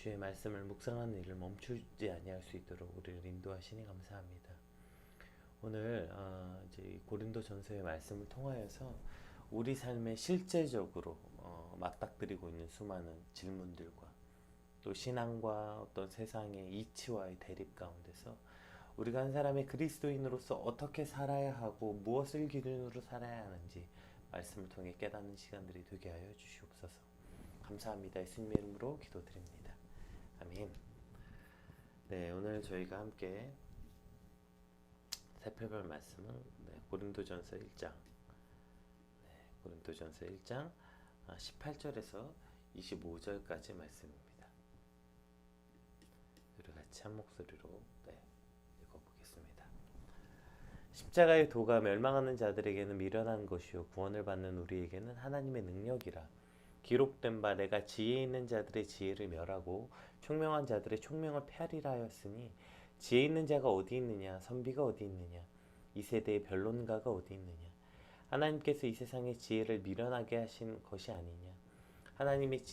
주의 말씀을 묵상하는 일을 멈추지 아니할 수 있도록 우리를 인도하시니 감사합니다. 오늘 이제 고린도전서의 말씀을 통하여서 우리 삶에 실제적으로 맞닥뜨리고 있는 수많은 질문들과 또 신앙과 어떤 세상의 이치와의 대립 가운데서 우리가 한 사람의 그리스도인으로서 어떻게 살아야 하고 무엇을 기준으로 살아야 하는지 말씀을 통해 깨닫는 시간들이 되게 하여 주시옵소서. 감사합니다. 예수님의 이름으로 기도드립니다. 아멘. 네, 오늘 저희가 함께 살펴볼 말씀은 고린도전서 1장 고린도전서 1장 18절에서 25절까지 말씀입니다. 우리 같이 한 목소리로 읽어보겠습니다. 십자가의 도가 멸망하는 자들에게는 미련한 것이요 구원을 받는 우리에게는 하나님의 능력이라. 기록된 바 내가 지혜 있는 자들의 지혜를 멸하고 총명한 자들의 총명을 폐하리라 하였으니 지혜 있는 자가 어디 있느냐 선비가 어디 있느냐 이 세대의 변론가가 어디 있느냐. 하나님께서 이 세상의 지혜를 미련하게 하신 것이 아니냐. 하나님의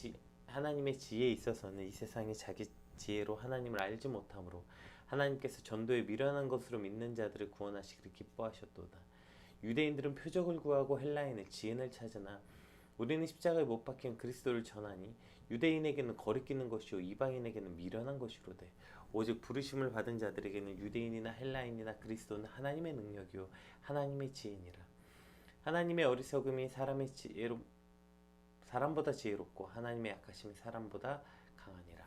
지혜에 있어서는 이 세상이 자기 지혜로 하나님을 알지 못하므로 하나님께서 전도에 미련한 것으로 믿는 자들을 구원하시기를 기뻐하셨도다. 유대인들은 표적을 구하고 헬라인은 지혜를 찾으나 우리는 십자가에 못 박힌 그리스도를 전하니 유대인에게는 거리끼는 것이요 이방인에게는 미련한 것이로되 오직 부르심을 받은 자들에게는 유대인이나 헬라인이나 그리스도는 하나님의 능력이요 하나님의 지혜니라. 하나님의 어리석음이 사람보다 지혜롭고 하나님의 약하심이 사람보다 강하니라.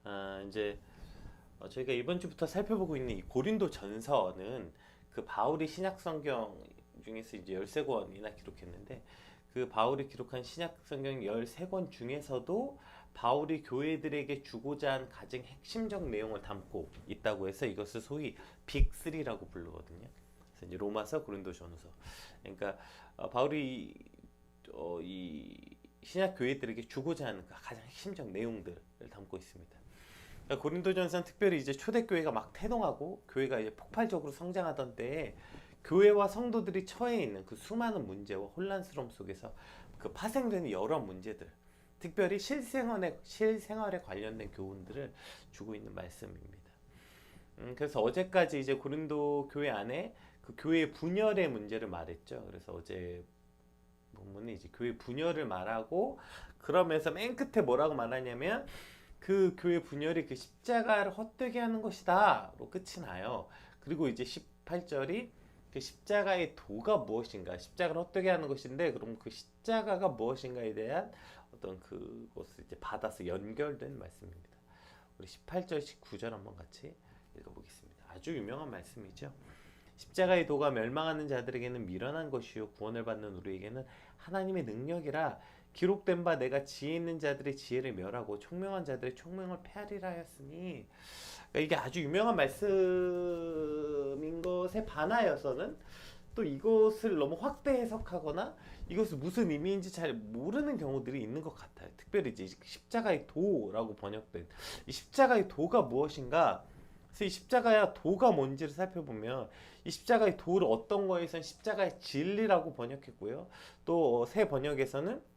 아멘. 이제 저희가 이번 주부터 살펴보고 있는 이 고린도 전서는 그 바울이 신약 성경 중에서 이제 13권이나 기록했는데 그 바울이 기록한 신약 성경 13권 중에서도 바울이 교회들에게 주고자 한 가장 핵심적 내용을 담고 있다고 해서 이것을 소위 빅3라고 부르거든요. 그래서 이제 로마서, 고린도전서. 그러니까 바울이 이 신약 교회들에게 주고자 하는 가장 핵심적 내용들을 담고 있습니다. 그러니까 고린도전서는 특별히 이제 초대교회가 막 태동하고 교회가 이제 폭발적으로 성장하던 때에 교회와 성도들이 처해 있는 그 수많은 문제와 혼란스러움 속에서 그 파생되는 여러 문제들, 특별히 실생활에 관련된 교훈들을 주고 있는 말씀입니다. 그래서 어제까지 이제 고린도 교회 안에 그 교회 분열의 문제를 말했죠. 그래서 어제 본문은 이제 교회 분열을 말하고 그러면서 맨 끝에 뭐라고 말하냐면 그 교회 분열이 그 십자가를 헛되게 하는 것이다로 끝이 나요. 그리고 이제 18절이 그 십자가의 도가 무엇인가, 십자가를 헛되게 하는 것인데 그럼 그 십자가가 무엇인가에 대한 어떤 그것을 이제 받아서 연결된 말씀입니다. 우리 18절, 19절 한번 같이 읽어보겠습니다. 아주 유명한 말씀이죠. 십자가의 도가 멸망하는 자들에게는 미련한 것이요 구원을 받는 우리에게는 하나님의 능력이라. 기록된 바 내가 지혜 있는 자들의 지혜를 멸하고 총명한 자들의 총명을 폐하리라 하였으니, 그러니까 이게 아주 유명한 말씀인 것에 반하여서는 또 이것을 너무 확대 해석하거나 이것이 무슨 의미인지 잘 모르는 경우들이 있는 것 같아요. 특별히 이제 십자가의 도라고 번역된 이 십자가의 도가 무엇인가. 그래서 이 십자가의 도가 뭔지를 살펴보면 이 십자가의 도를 어떤 거에서는 십자가의 진리라고 번역했고요. 또 새 번역에서는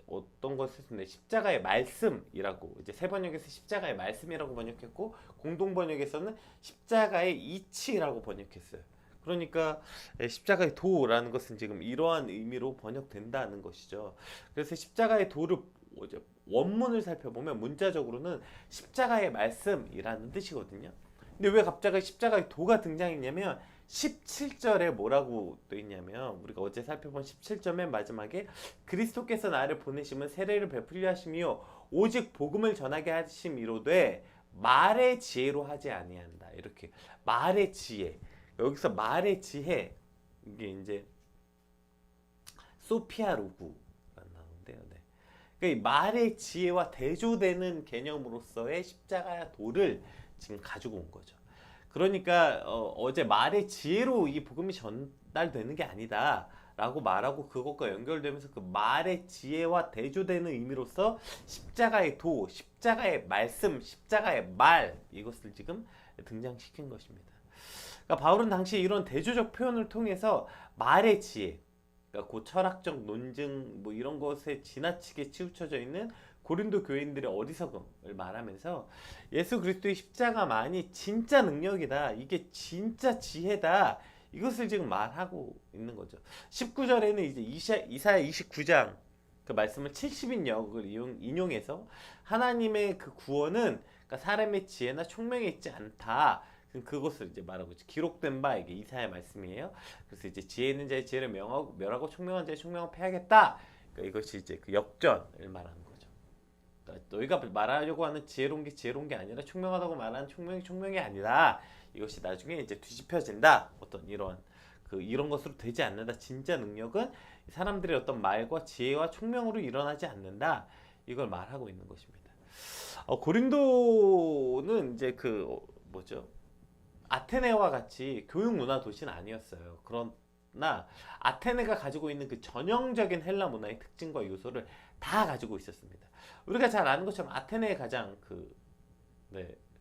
어떤 것을 십자가의 말씀이라고, 이제 새 번역에서 십자가의 말씀이라고 번역했고 공동 번역에서는 십자가의 이치라고 번역했어요. 그러니까 십자가의 도라는 것은 지금 이러한 의미로 번역된다는 것이죠. 그래서 십자가의 도를 원문을 살펴보면 문자적으로는 십자가의 말씀이라는 뜻이거든요. 근데 왜 갑자기 십자가의 도가 등장했냐면 17절에 뭐라고 또 있냐면, 우리가 어제 살펴본 17절 맨 마지막에 그리스도께서 나를 보내심은 세례를 베풀려 하심이요 오직 복음을 전하게 하심이로되 말의 지혜로 하지 아니한다. 이렇게 말의 지혜, 여기서 말의 지혜, 이게 이제 소피아로구라는 단어인데요. 그러니까 말의 지혜와 대조되는 개념으로서의 십자가 도를 지금 가지고 온 거죠. 그러니까 어제 말의 지혜로 이 복음이 전달되는 게 아니다 라고 말하고 그것과 연결되면서 그 말의 지혜와 대조되는 의미로서 십자가의 도, 십자가의 말씀, 십자가의 말, 이것을 지금 등장시킨 것입니다. 그러니까 바울은 당시 이런 대조적 표현을 통해서 말의 지혜, 그러니까 그 철학적 논증 뭐 이런 것에 지나치게 치우쳐져 있는 고린도 교인들의 어리석음을 말하면서 예수 그리스도의 십자가만이 진짜 능력이다. 이게 진짜 지혜다. 이것을 지금 말하고 있는 거죠. 19절에는 이제 이사야 29장 그 말씀을 70인역을 인용해서 하나님의 그 구원은 그러니까 사람의 지혜나 총명에 있지 않다. 그것을 이제 말하고 있죠. 기록된 바 이게 이사야 말씀이에요. 그래서 이제 지혜 있는 자의 지혜를 멸하고 총명한 자의 총명을 패하겠다. 그러니까 이것이 이제 그 역전을 말하는 거죠. 그러니까 너희가 말하려고 하는 지혜로운 게 지혜로운 게 아니라 총명하다고 말하는 총명이 아니라 이것이 나중에 이제 뒤집혀진다. 어떤 이런 것으로 되지 않는다. 진짜 능력은 사람들의 어떤 말과 지혜와 총명으로 일어나지 않는다. 이걸 말하고 있는 것입니다. 고린도는 이제 뭐죠? 아테네와 같이 교육 문화 도시는 아니었어요. 그러나 아테네가 가지고 있는 그 전형적인 헬라 문화의 특징과 요소를 다 가지고 있었습니다. 우리가 잘 아는 것처럼 아테네의 가장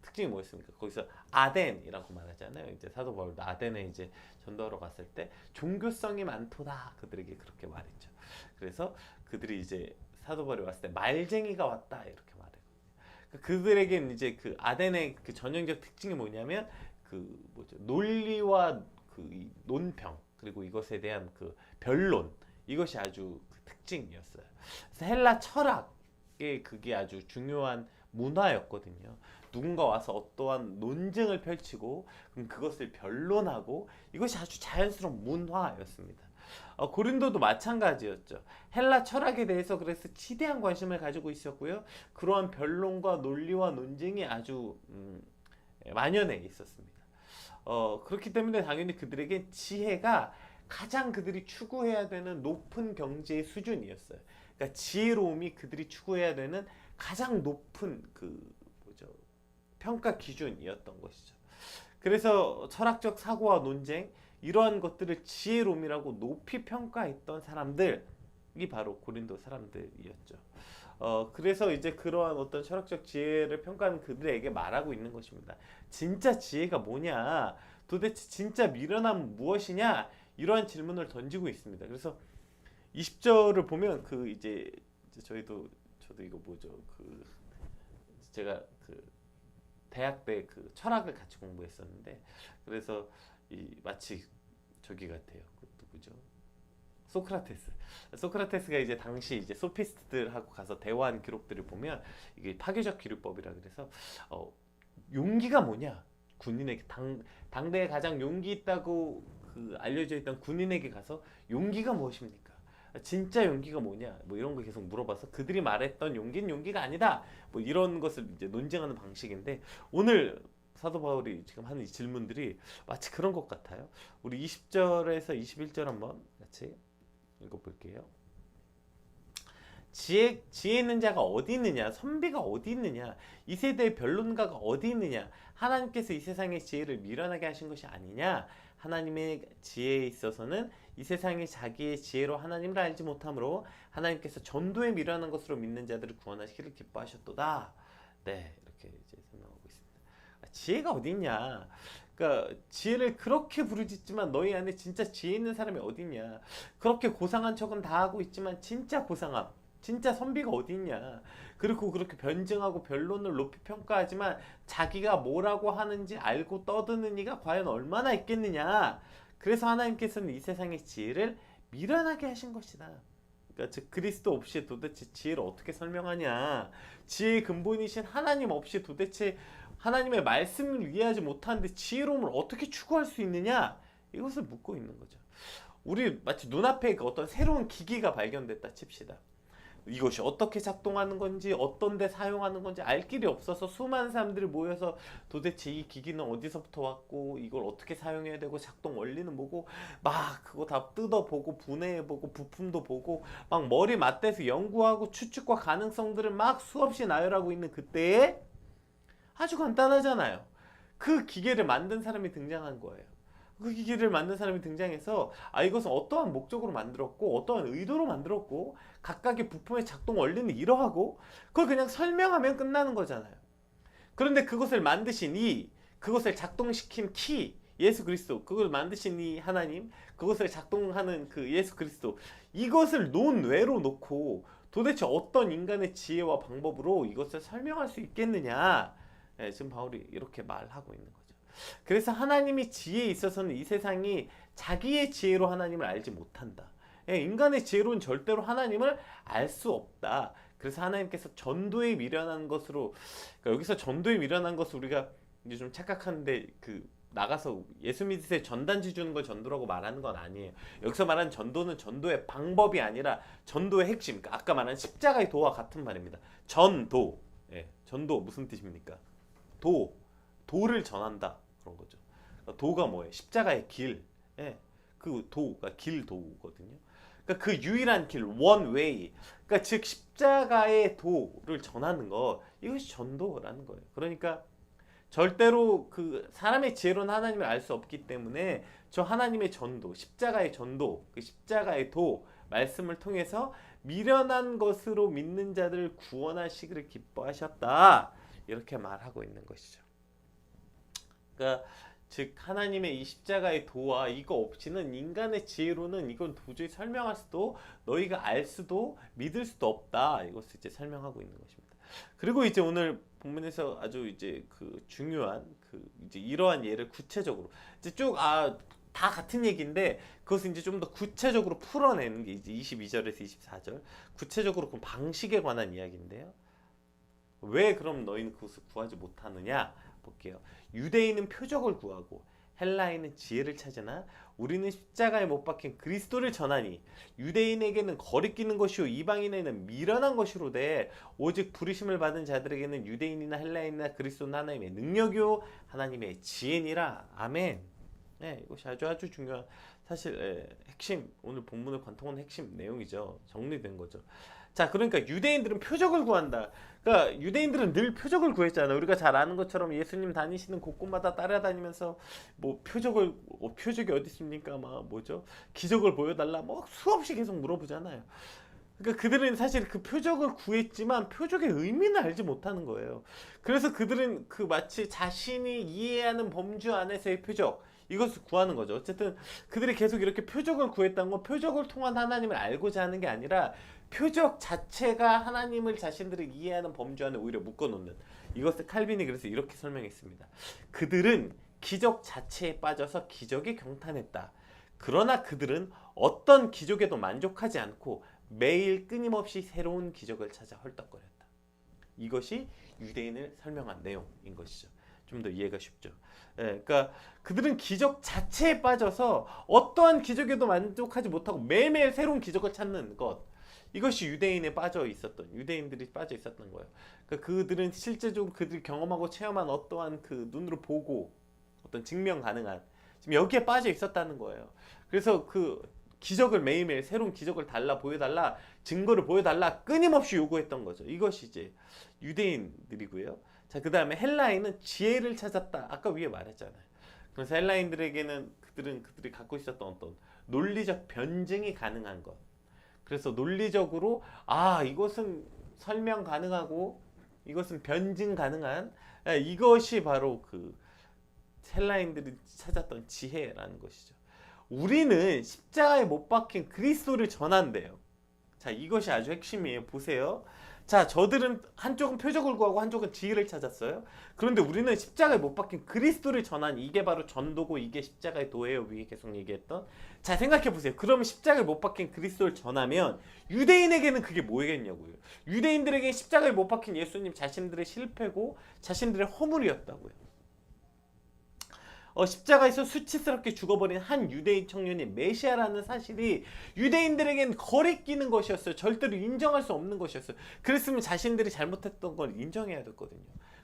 특징이 뭐였습니까? 거기서 아덴이라고 말하잖아요. 이제 사도 바울도 아덴에 이제 전도하러 갔을 때 종교성이 많도다 그들에게 그렇게 말했죠. 그래서 그들이 이제 사도 바울이 왔을 때 말쟁이가 왔다 이렇게 말해요. 그들에게는 이제 그 아덴의 그 전형적 특징이 뭐냐면 논리와 논평 그리고 이것에 대한 그 변론 이것이 아주 그 특징이었어요. 그래서 헬라 철학의 그게 아주 중요한 문화였거든요. 누군가 와서 어떠한 논증을 펼치고 그럼 그것을 변론하고 이것이 아주 자연스러운 문화였습니다. 고린도도 마찬가지였죠. 헬라 철학에 대해서 그래서 지대한 관심을 가지고 있었고요. 그러한 변론과 논리와 논쟁이 아주 만연해 있었습니다. 그렇기 때문에 당연히 그들에게 지혜가 가장 그들이 추구해야 되는 높은 경제의 수준이었어요. 그러니까 지혜로움이 그들이 추구해야 되는 가장 높은 평가 기준이었던 것이죠. 그래서 철학적 사고와 논쟁 이러한 것들을 지혜로움이라고 높이 평가했던 사람들이 바로 고린도 사람들이었죠. 그래서 이제 그러한 어떤 철학적 지혜를 평가하는 그들에게 말하고 있는 것입니다. 진짜 지혜가 뭐냐? 도대체 진짜 미련함은 무엇이냐? 이러한 질문을 던지고 있습니다. 그래서 20절을 보면 저도 이거 뭐죠? 제가 대학 때 철학을 같이 공부했었는데 그래서 마치 저기 같아요. 누구죠? 소크라테스가 이제 당시 이제 소피스트들하고 가서 대화한 기록들을 보면 이게 파괴적 기류법이라 그래서 용기가 뭐냐? 군인에게 당대에 가장 용기 있다고 알려져 있던 군인에게 가서 용기가 무엇입니까? 진짜 용기가 뭐냐? 뭐 이런 거 계속 물어봐서 그들이 말했던 용기는 용기가 아니다. 뭐 이런 것을 이제 논쟁하는 방식인데 오늘 사도 바울이 지금 하는 이 질문들이 마치 그런 것 같아요. 우리 20절에서 21절 한번 같이 읽어볼게요. 지혜 있는 자가 어디 있느냐? 선비가 어디 있느냐? 이 세대의 변론가가 어디 있느냐? 하나님께서 이 세상의 지혜를 미련하게 하신 것이 아니냐? 하나님의 지혜에 있어서는 이 세상이 자기의 지혜로 하나님을 알지 못하므로 하나님께서 전도에 미련한 것으로 믿는 자들을 구원하시기를 기뻐하셨도다. 네, 이렇게 이제 설명하고 있습니다. 지혜가 어디 있냐? 그러니까 지혜를 그렇게 부르짖지만 너희 안에 진짜 지혜 있는 사람이 어디 있냐? 그렇게 고상한 척은 다 하고 있지만 진짜 고상함, 진짜 선비가 어디 있냐? 그리고 그렇게 변증하고 변론을 높이 평가하지만 자기가 뭐라고 하는지 알고 떠드는 이가 과연 얼마나 있겠느냐? 그래서 하나님께서는 이 세상의 지혜를 미련하게 하신 것이다. 그러니까 즉 그리스도 없이 도대체 지혜를 어떻게 설명하냐? 지혜의 근본이신 하나님 없이 도대체 하나님의 말씀을 이해하지 못하는데 지혜로움을 어떻게 추구할 수 있느냐? 이것을 묻고 있는 거죠. 우리 마치 눈앞에 어떤 새로운 기기가 발견됐다 칩시다. 이것이 어떻게 작동하는 건지 어떤 데 사용하는 건지 알 길이 없어서 수많은 사람들이 모여서 도대체 이 기기는 어디서부터 왔고 이걸 어떻게 사용해야 되고 작동 원리는 뭐고 막 그거 다 뜯어보고 분해해보고 부품도 보고 막 머리 맞대서 연구하고 추측과 가능성들을 막 수없이 나열하고 있는 그때에 아주 간단하잖아요. 그 기계를 만든 사람이 등장한 거예요. 그 기기를 만든 사람이 등장해서 이것은 어떠한 목적으로 만들었고 어떠한 의도로 만들었고 각각의 부품의 작동 원리는 이러하고 그걸 그냥 설명하면 끝나는 거잖아요. 그런데 그것을 만드신 그것을 작동시킨 키 예수 그리스도, 그걸 만드신 이 하나님, 그것을 작동하는 그 예수 그리스도, 이것을 논외로 놓고 도대체 어떤 인간의 지혜와 방법으로 이것을 설명할 수 있겠느냐? 예, 지금 바울이 이렇게 말하고 있는 거죠. 그래서 하나님이 지혜에 있어서는 이 세상이 자기의 지혜로 하나님을 알지 못한다. 예, 인간의 지혜로는 절대로 하나님을 알 수 없다. 그래서 하나님께서 전도에 미련한 것으로, 그러니까 여기서 전도에 미련한 것을 우리가 이제 좀 착각하는데, 그 나가서 예수 믿으세요 전단지 주는 걸 전도라고 말하는 건 아니에요. 여기서 말하는 전도는 전도의 방법이 아니라 전도의 핵심, 그러니까 아까 말한 십자가의 도와 같은 말입니다. 전도, 예, 전도 무슨 뜻입니까? 도를 전한다, 그런 거죠. 그러니까 도가 뭐예요? 십자가의 길, 예, 그 도가 길도거든요. 그러니까 그 유일한 길, one way, 그러니까 즉 십자가의 도를 전하는 거, 이것이 전도라는 거예요. 그러니까 절대로 그 사람의 지혜로는 하나님을 알 수 없기 때문에 저 하나님의 전도, 십자가의 전도, 그 십자가의 도 말씀을 통해서 미련한 것으로 믿는 자들을 구원하시기를 기뻐하셨다, 이렇게 말하고 있는 것이죠. 그러니까 즉 하나님의 이 십자가의 도와 이거 없이는 인간의 지혜로는 이건 도저히 설명할 수도, 너희가 알 수도 믿을 수도 없다, 이것을 이제 설명하고 있는 것입니다. 그리고 이제 오늘 본문에서 아주 이제 그 중요한 그 이제 이러한 예를 구체적으로 이제 쭉 다 같은 얘기인데 그것을 이제 좀 더 구체적으로 풀어내는 게 이제 22절에서 24절, 구체적으로 그 방식에 관한 이야기인데요. 왜 그럼 너희는 그것을 구하지 못하느냐 볼게요. 유대인은 표적을 구하고 헬라인은 지혜를 찾으나 우리는 십자가에 못 박힌 그리스도를 전하니 유대인에게는 거리끼는 것이요 이방인에게는 미련한 것이로되 오직 부르심을 받은 자들에게는 유대인이나 헬라인이나 그리스도는 하나님의 능력이요 하나님의 지혜니라. 아멘. 네, 이것이 아주 중요한 사실 핵심, 오늘 본문을 관통하는 핵심 내용이죠. 정리된 거죠. 자, 그러니까 유대인들은 표적을 구한다. 그러니까 유대인들은 늘 표적을 구했잖아요. 우리가 잘 아는 것처럼 예수님 다니시는 곳곳마다 따라다니면서 뭐 표적이 어디 있습니까? 막 뭐죠? 기적을 보여달라. 뭐 수없이 계속 물어보잖아요. 그러니까 그들은 사실 그 표적을 구했지만 표적의 의미는 알지 못하는 거예요. 그래서 그들은 그 마치 자신이 이해하는 범주 안에서의 표적, 이것을 구하는 거죠. 어쨌든 그들이 계속 이렇게 표적을 구했다는 건 표적을 통한 하나님을 알고자 하는 게 아니라 표적 자체가 하나님을 자신들이 이해하는 범주 안에 오히려 묶어놓는, 이것을 칼빈이 그래서 이렇게 설명했습니다. 그들은 기적 자체에 빠져서 기적에 경탄했다. 그러나 그들은 어떤 기적에도 만족하지 않고 매일 끊임없이 새로운 기적을 찾아 헐떡거렸다. 이것이 유대인을 설명한 내용인 것이죠. 좀 더 이해가 쉽죠. 예, 그러니까 그들은 기적 자체에 빠져서 어떠한 기적에도 만족하지 못하고 매일매일 새로운 기적을 찾는 것, 이것이 유대인들이 빠져 있었던 거예요. 그러니까 그들은 실제적으로 그들이 경험하고 체험한 어떠한 그 눈으로 보고 어떤 증명 가능한, 지금 여기에 빠져 있었다는 거예요. 그래서 그 기적을 매일매일 새로운 기적을 보여달라, 증거를 보여달라 끊임없이 요구했던 거죠. 이것이 이제 유대인들이고요. 자, 그 다음에 헬라인은 지혜를 찾았다. 아까 위에 말했잖아요. 그래서 헬라인들에게는 그들이 갖고 있었던 어떤 논리적 변증이 가능한 것. 그래서 논리적으로 이것은 설명 가능하고 이것은 변증 가능한, 이것이 바로 그 헬라인들이 찾았던 지혜라는 것이죠. 우리는 십자가에 못 박힌 그리스도를 전한대요. 자, 이것이 아주 핵심이에요. 보세요. 자, 저들은 한쪽은 표적을 구하고 한쪽은 지혜를 찾았어요. 그런데 우리는 십자가에 못 박힌 그리스도를 전한, 이게 바로 전도고 이게 십자가의 도예요. 위에 계속 얘기했던. 자, 생각해 보세요. 그러면 십자가에 못 박힌 그리스도를 전하면 유대인에게는 그게 뭐겠냐고요. 유대인들에게 십자가에 못 박힌 예수님 자신들의 실패고 자신들의 허물이었다고요. 십자가에서 수치스럽게 죽어버린 한 유대인 청년이 메시아라는 사실이 유대인들에겐 거리끼는 것이었어요. 절대로 인정할 수 없는 것이었어요. 그랬으면 자신들이 잘못했던 걸 인정해야 됐거든요.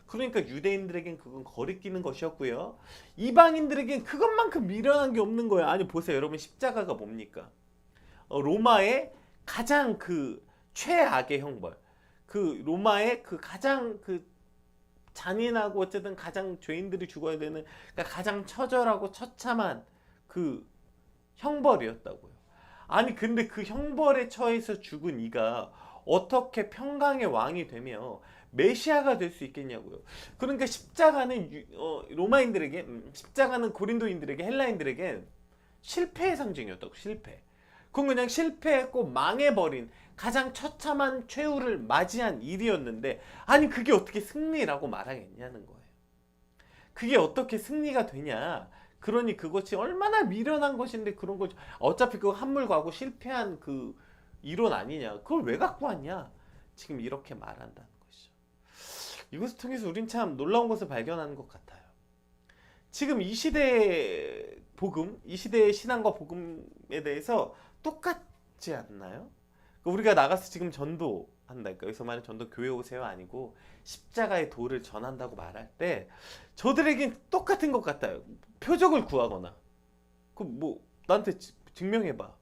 그러니까 유대인들에겐 그건 거리끼는 것이었고요. 이방인들에겐 그것만큼 미련한 게 없는 거예요. 아니 보세요, 여러분, 십자가가 뭡니까? 로마의 가장 그 최악의 형벌, 그 로마의 그 가장 그 잔인하고 어쨌든 가장 죄인들이 죽어야 되는, 그러니까 가장 처절하고 처참한 그 형벌이었다고요. 아니 근데 그 형벌에 처해서 죽은 이가 어떻게 평강의 왕이 되며 메시아가 될 수 있겠냐고요. 그러니까 십자가는 로마인들에게, 십자가는 고린도인들에게, 헬라인들에게 실패의 상징이었다고. 실패. 그건 그냥 실패했고 망해버린 가장 처참한 최후를 맞이한 일이었는데, 아니 그게 어떻게 승리라고 말하겠냐는 거예요. 그게 어떻게 승리가 되냐. 그러니 그것이 얼마나 미련한 것인데, 그런 거 어차피 그거 한물가고 실패한 그 이론 아니냐, 그걸 왜 갖고 왔냐, 지금 이렇게 말한다는 것이죠. 이것을 통해서 우린 참 놀라운 것을 발견하는 것 같아요. 지금 이 시대의 복음, 이 시대의 신앙과 복음에 대해서 똑같지 않나요? 우리가 나가서 지금 전도한다니까. 여기서 말하는 전도 교회 오세요 아니고 십자가의 도를 전한다고 말할 때 저들에겐 똑같은 것 같아요. 표적을 구하거나, 그 뭐 나한테 증명해봐,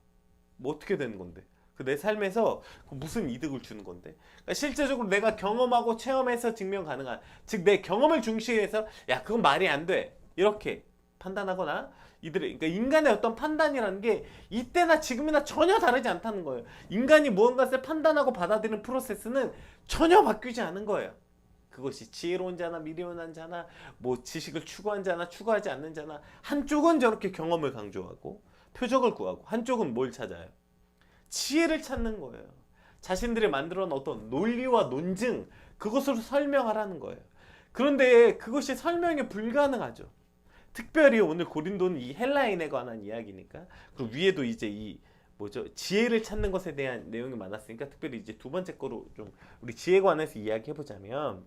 뭐 어떻게 되는 건데, 그 내 삶에서 무슨 이득을 주는 건데. 그러니까 실제적으로 내가 경험하고 체험해서 증명 가능한, 즉 내 경험을 중시해서 야 그건 말이 안 돼 이렇게 판단하거나, 이들의, 그러니까 인간의 어떤 판단이라는 게 이때나 지금이나 전혀 다르지 않다는 거예요. 인간이 무언가를 판단하고 받아들이는 프로세스는 전혀 바뀌지 않은 거예요. 그것이 지혜로운 자나 미련한 자나 뭐 지식을 추구한 자나 추구하지 않는 자나, 한쪽은 저렇게 경험을 강조하고 표적을 구하고, 한쪽은 뭘 찾아요? 지혜를 찾는 거예요. 자신들이 만들어 놓은 어떤 논리와 논증, 그것으로 설명하라는 거예요. 그런데 그것이 설명이 불가능하죠. 특별히 오늘 고린도는 이 헬라인에 관한 이야기니까, 그리고 위에도 이제 이 뭐죠, 지혜를 찾는 것에 대한 내용이 많았으니까 특별히 이제 두 번째 거로 좀 우리 지혜에 관해서 이야기해 보자면,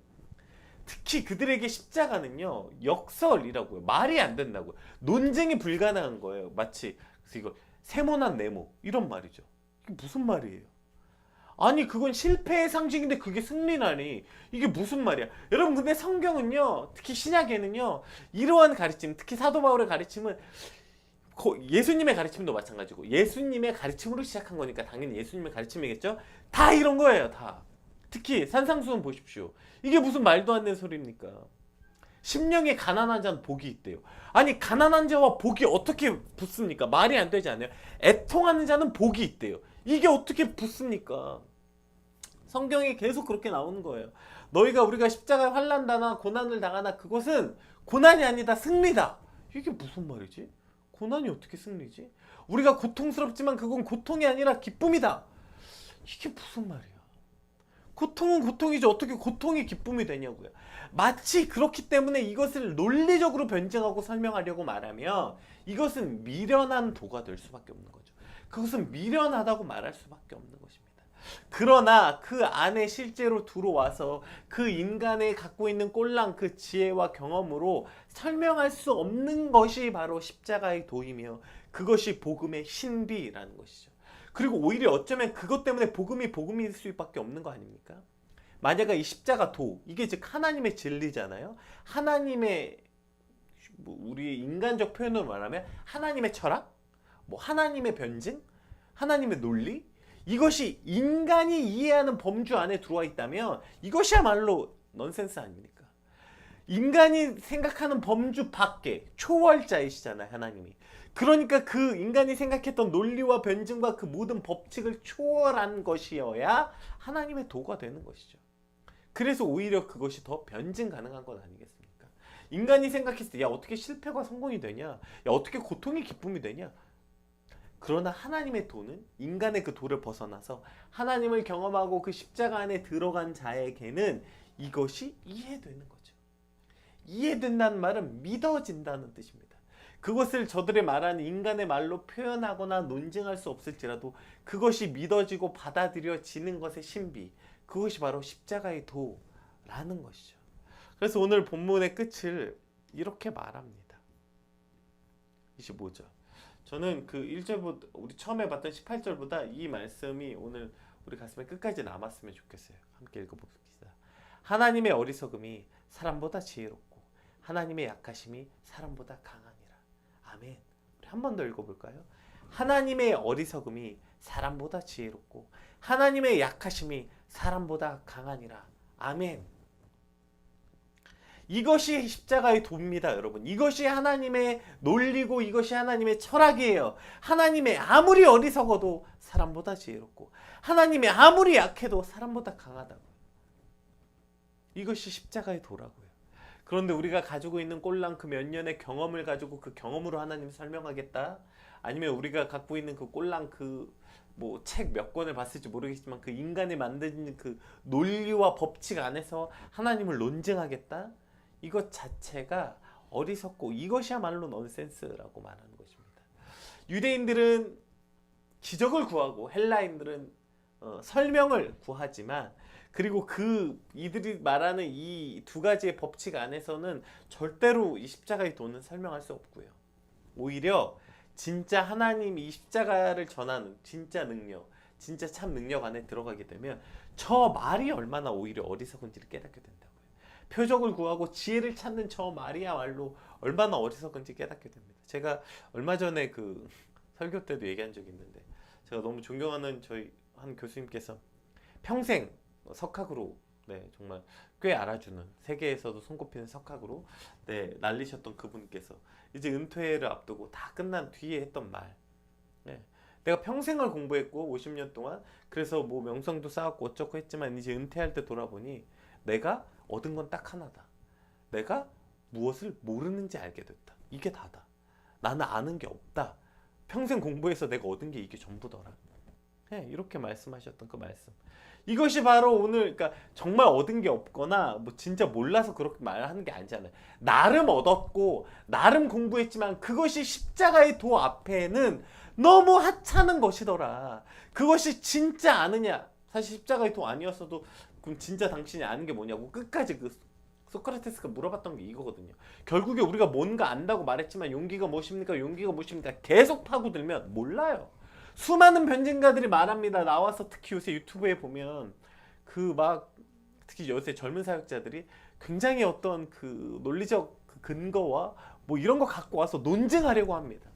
특히 그들에게 십자가는요 역설이라고요. 말이 안 된다고요. 논쟁이 불가능한 거예요. 마치 그래서 이거 세모난 네모 이런 말이죠. 이게 무슨 말이에요? 아니 그건 실패의 상징인데 그게 승리라니, 이게 무슨 말이야? 여러분 근데 성경은요, 특히 신약에는요, 이러한 가르침, 특히 사도 바울의 가르침은 예수님의 가르침도 마찬가지고, 예수님의 가르침으로 시작한 거니까 당연히 예수님의 가르침이겠죠. 다 이런 거예요. 다. 특히 산상수훈 보십시오. 이게 무슨 말도 안 되는 소리입니까? 심령이 가난한 자는 복이 있대요. 아니 가난한 자와 복이 어떻게 붙습니까? 말이 안 되지 않아요? 애통하는 자는 복이 있대요. 이게 어떻게 붙습니까? 성경에 계속 그렇게 나오는 거예요. 우리가 십자가에 환난당하나 고난을 당하나 그것은 고난이 아니다, 승리다. 이게 무슨 말이지? 고난이 어떻게 승리지? 우리가 고통스럽지만 그건 고통이 아니라 기쁨이다. 이게 무슨 말이야? 고통은 고통이죠. 어떻게 고통이 기쁨이 되냐고요. 마치 그렇기 때문에 이것을 논리적으로 변증하고 설명하려고 말하면 이것은 미련한 도가 될 수밖에 없는 거죠. 그것은 미련하다고 말할 수밖에 없는 것입니다. 그러나 그 안에 실제로 들어와서 그 인간의 갖고 있는 꼴랑 그 지혜와 경험으로 설명할 수 없는 것이 바로 십자가의 도이며, 그것이 복음의 신비라는 것이죠. 그리고 오히려 어쩌면 그것 때문에 복음이 복음일 수밖에 없는 거 아닙니까? 만약에 이 십자가 도, 이게 즉 하나님의 진리잖아요. 하나님의, 우리의 인간적 표현으로 말하면 하나님의 철학, 뭐 하나님의 변증, 하나님의 논리, 이것이 인간이 이해하는 범주 안에 들어와 있다면 이것이야말로 넌센스 아닙니까? 인간이 생각하는 범주 밖에 초월자이시잖아요, 하나님이. 그러니까 그 인간이 생각했던 논리와 변증과 그 모든 법칙을 초월한 것이어야 하나님의 도가 되는 것이죠. 그래서 오히려 그것이 더 변증 가능한 것 아니겠습니까? 인간이 생각했을 때 야 어떻게 실패가 성공이 되냐, 야 어떻게 고통이 기쁨이 되냐. 그러나 하나님의 도는 인간의 그 도를 벗어나서 하나님을 경험하고 그 십자가 안에 들어간 자에게는 이것이 이해되는 거죠. 이해된다는 말은 믿어진다는 뜻입니다. 그것을 저들의 말하는 인간의 말로 표현하거나 논증할 수 없을지라도 그것이 믿어지고 받아들여지는 것의 신비, 그것이 바로 십자가의 도라는 것이죠. 그래서 오늘 본문의 끝을 이렇게 말합니다. 25절. 저는 그 1절보다, 우리 처음에 봤던 18절보다 이 말씀이 오늘 우리 가슴에 끝까지 남았으면 좋겠어요. 함께 읽어봅시다. 하나님의 어리석음이 사람보다 지혜롭고 하나님의 약하심이 사람보다 강하니라. 아멘. 우리 한 번 더 읽어볼까요? 하나님의 어리석음이 사람보다 지혜롭고 하나님의 약하심이 사람보다 강하니라. 아멘. 이것이 십자가의 도입니다, 여러분. 이것이 하나님의 논리고 이것이 하나님의 철학이에요. 하나님의 아무리 어리석어도 사람보다 지혜롭고 하나님의 아무리 약해도 사람보다 강하다고. 이것이 십자가의 도라고요. 그런데 우리가 가지고 있는 꼴랑 그 몇 년의 경험을 가지고 그 경험으로 하나님 설명하겠다? 아니면 우리가 갖고 있는 그 꼴랑 그 뭐 책 몇 권을 봤을지 모르겠지만 그 인간이 만든 그 논리와 법칙 안에서 하나님을 논증하겠다? 이것 자체가 어리석고 이것이야말로 넌센스라고 말하는 것입니다. 유대인들은 기적을 구하고 헬라인들은 설명을 구하지만, 그리고 이들이 말하는 이 두 가지의 법칙 안에서는 절대로 이 십자가의 도는 설명할 수 없고요. 오히려 진짜 하나님 이 십자가를 전하는 진짜 능력, 진짜 참 능력 안에 들어가게 되면 저 말이 얼마나 오히려 어리석은지를 깨닫게 된다고요. 표적을 구하고 지혜를 찾는 저 말이야말로 얼마나 어리석은지 깨닫게 됩니다. 제가 얼마 전에 그 설교 때도 얘기한 적이 있는데, 제가 너무 존경하는 저희 한 교수님께서 평생 석학으로 정말 꽤 알아주는, 세계에서도 손꼽히는 석학으로 날리셨던 그분께서 이제 은퇴를 앞두고 다 끝난 뒤에 했던 말, 내가 평생을 공부했고 50년 동안 그래서 뭐 명성도 쌓았고 어쩌고 했지만 이제 은퇴할 때 돌아보니 내가 얻은 건 딱 하나다. 내가 무엇을 모르는지 알게 됐다. 이게 다다. 나는 아는 게 없다. 평생 공부해서 내가 얻은 게 이게 전부더라. 이렇게 말씀하셨던 그 말씀. 이것이 바로 오늘, 그러니까 정말 얻은 게 없거나 뭐 진짜 몰라서 그렇게 말하는 게 아니잖아요. 나름 얻었고 나름 공부했지만 그것이 십자가의 도 앞에는 너무 하찮은 것이더라. 그것이 진짜 아느냐? 사실 십자가의 도 아니었어도 그럼 진짜 당신이 아는 게 뭐냐고 끝까지 그 소크라테스가 물어봤던 게 이거거든요. 결국에 우리가 뭔가 안다고 말했지만 용기가 무엇입니까? 용기가 무엇입니까? 계속 파고들면 몰라요. 수많은 변증가들이 말합니다. 나와서 특히 요새 유튜브에 보면 특히 요새 젊은 사역자들이 굉장히 어떤 그 논리적 근거와 뭐 이런 거 갖고 와서 논증하려고 합니다.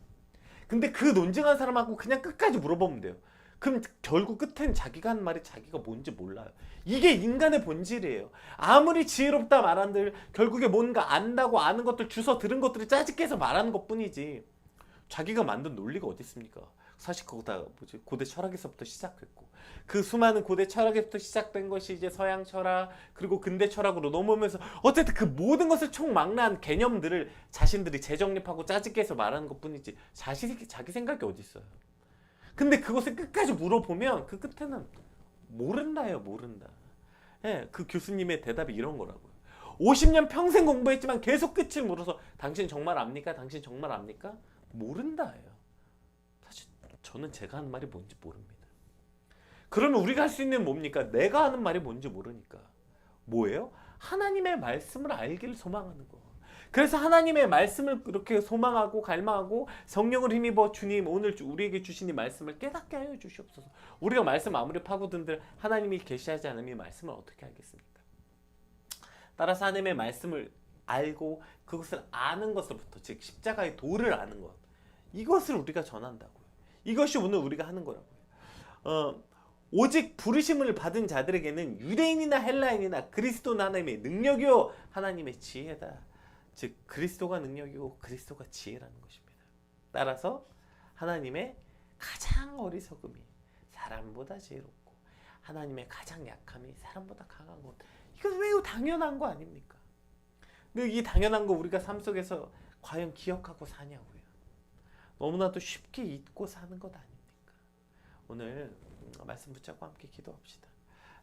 근데 그 논증한 사람하고 그냥 끝까지 물어보면 돼요. 그럼 결국 끝엔 자기가 한 말이 자기가 뭔지 몰라요. 이게 인간의 본질이에요. 아무리 지혜롭다 말한들 결국에 뭔가 안다고 아는 것들 주워 들은 것들을 짜집게서 말하는 것뿐이지 자기가 만든 논리가 어디 있습니까? 사실 그거 다 고대 철학에서부터 시작했고, 그 수많은 고대 철학에서부터 시작된 것이 이제 서양 철학 그리고 근대 철학으로 넘어오면서 어쨌든 그 모든 것을 총망라한 개념들을 자신들이 재정립하고 짜집게서 말하는 것뿐이지 자기 생각이 어디 있어요. 근데 그것을 끝까지 물어보면 그 끝에는 모른다예요. 모른다. 그 교수님의 대답이 이런 거라고요. 50년 평생 공부했지만 계속 끝을 물어서 당신 정말 압니까? 당신 정말 압니까? 모른다예요. 사실 저는 제가 하는 말이 뭔지 모릅니다. 그러면 우리가 할 수 있는 뭡니까? 내가 하는 말이 뭔지 모르니까 뭐예요? 하나님의 말씀을 알기를 소망하는 거. 그래서 하나님의 말씀을 그렇게 소망하고 갈망하고 성령을 힘입어 주님 오늘 우리에게 주신 이 말씀을 깨닫게 하여 주시옵소서. 우리가 말씀 아무리 파고든들 하나님이 계시하지 않으면 이 말씀을 어떻게 알겠습니까? 따라서 하나님의 말씀을 알고 그것을 아는 것으로부터, 즉 십자가의 도를 아는 것, 이것을 우리가 전한다고요. 이것이 오늘 우리가 하는 거라고요. 오직 부르심을 받은 자들에게는 유대인이나 헬라인이나 그리스도는 하나님의 능력이요 하나님의 지혜다. 즉 그리스도가 능력이고 그리스도가 지혜라는 것입니다. 따라서 하나님의 가장 어리석음이 사람보다 지혜롭고 하나님의 가장 약함이 사람보다 강한 것, 이건 매우 당연한 거 아닙니까? 근데 이 당연한 거 우리가 삶 속에서 과연 기억하고 사냐고요. 너무나도 쉽게 잊고 사는 것 아닙니까? 오늘 말씀 붙잡고 함께 기도합시다.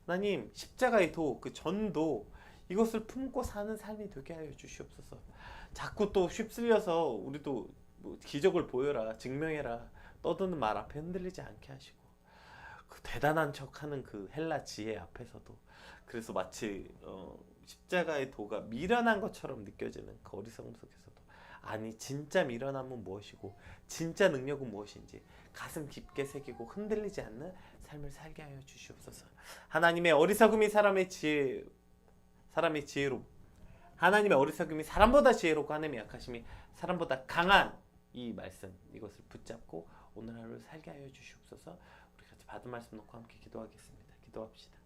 하나님, 십자가의 도, 그 전도, 이것을 품고 사는 삶이 되게 하여 주시옵소서. 자꾸 또 휩쓸려서 우리도 뭐 기적을 보여라, 증명해라, 떠드는 말 앞에 흔들리지 않게 하시고, 그 대단한 척하는 그 헬라 지혜 앞에서도 그래서 마치 십자가의 도가 미련한 것처럼 느껴지는 그 어리석음 속에서도 아니 진짜 미련함은 무엇이고 진짜 능력은 무엇인지 가슴 깊게 새기고 흔들리지 않는 삶을 살게 하여 주시옵소서. 하나님의 어리석음이 사람의 지혜로, 하나님의 어리석음이 사람보다 지혜롭고 하나님의 약하심이 사람보다 강한 이 말씀, 이것을 붙잡고 오늘 하루를 살게 하여 주시옵소서. 우리 같이 받은 말씀 놓고 함께 기도하겠습니다. 기도합시다.